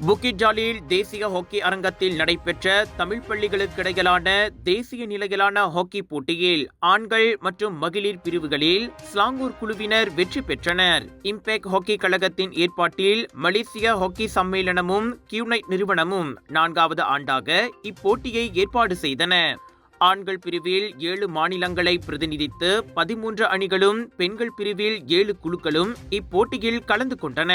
புக்கிட் ஜாலில் தேசிய ஹாக்கி அரங்கத்தில் நடைபெற்ற தமிழ் பள்ளிகளுக்கிடையிலான தேசிய நிலையிலான ஹாக்கி போட்டியில் ஆண்கள் மற்றும் மகளிர் பிரிவுகளில் ஸ்லாங்கூர் குழுவினர் வெற்றி பெற்றனர். இம்பேக்ட் ஹாக்கி கழகத்தின் ஏற்பாட்டில் மலேசிய ஹாக்கி சம்மேளனமும் கியூனைட் நிறுவனமும் 4வது ஆண்டாக இப்போட்டியை ஏற்பாடு செய்தன. ஆண்கள் பிரிவில் 7 மாநிலங்களை பிரதிநிதித்து 13 அணிகளும், பெண்கள் பிரிவில் 7 குழுக்களும் இப்போட்டியில் கலந்து கொண்டன.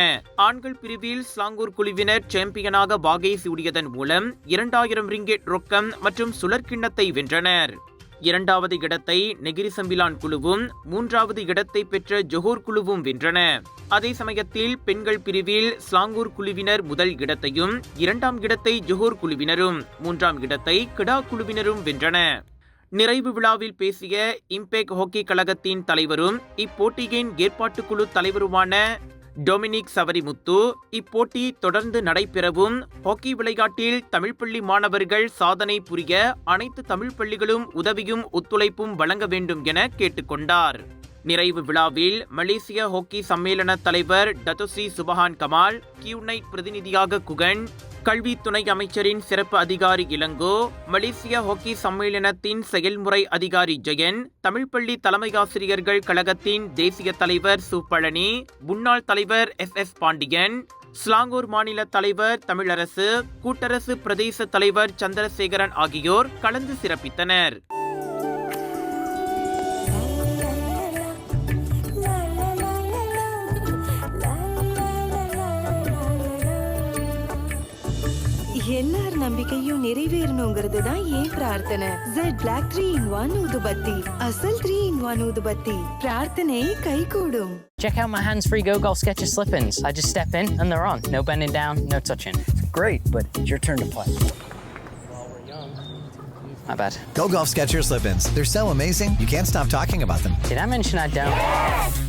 ஆண்கள் பிரிவில் ஸ்லாங்கூர் குழுவினர் சாம்பியனாக வாகை சூடியதன் மூலம் 2000 ரிங்கெட் ரொக்கம் மற்றும் சுழற்கிண்ணத்தை வென்றனர். 2வது இடத்தை நெகிரி சம்பிலான் குழுவும் 3வது இடத்தை பெற்ற ஜொஹோர் குழுவும் வென்றன. அதே சமயத்தில் பெண்கள் பிரிவில் ஸ்லாங்கூர் குழுவினர் முதல் இடத்தையும், 2ஆம் இடத்தை ஜொஹோர் குழுவினரும், 3ஆம் இடத்தை கிடா குழுவினரும் வென்றன. நிறைவு விழாவில் பேசிய இம்பேக்ட் ஹாக்கி கழகத்தின் தலைவரும் இப்போட்டியின் ஏற்பாட்டுக்குழு தலைவருமான டொமினிக் சவரிமுத்து, இப்போட்டி தொடர்ந்து நடைபெறவும் ஹாக்கி விளையாட்டில் தமிழ் பள்ளி மாணவர்கள் சாதனை புரிய அனைத்து தமிழ் பள்ளிகளும் உதவியும் ஒத்துழைப்பும் வழங்க வேண்டும் என கேட்டுக்கொண்டார். நிறைவு விழாவில் மலேசிய ஹாக்கி சம்மேளன தலைவர் டத்தோஸ்ரீ சுபஹான் கமால், கியூனைட் பிரதிநிதியாக குகன், கல்வி துணை அமைச்சரின் சிறப்பு அதிகாரி இளங்கோ, மலேசிய ஹாக்கி சம்மேளனத்தின் செயல்முறை அதிகாரி ஜெயன், தமிழ் பள்ளி தலைமை ஆசிரியர்கள் கழகத்தின் தேசிய தலைவர் சுப்பழனி, முன்னாள் தலைவர் எஸ் பாண்டியன், ஸ்லாங்கூர் மாநில தலைவர் தமிழரசு, கூட்டரசு பிரதேச தலைவர் சந்திரசேகரன் ஆகியோர் கலந்து சிறப்பித்தனர். எல்லார் நம்பிக்கையும் நிறைவேறணுங்கிறது தான் ஏன் பிரார்த்தனை. Z Black 3-in-1 ஊதுபத்தி, அசல் 3-in-1 ஊதுபத்தி. பிரார்த்தனை கைகூடும். Check out my hands-free Go Golf Skechers slip-ins. I just step in and they're on. No bending down, no touching. Great, but it's your turn to play. My bad. Go Golf Skechers slip-ins. They're so amazing, you can't stop talking about them. Did I mention I don't?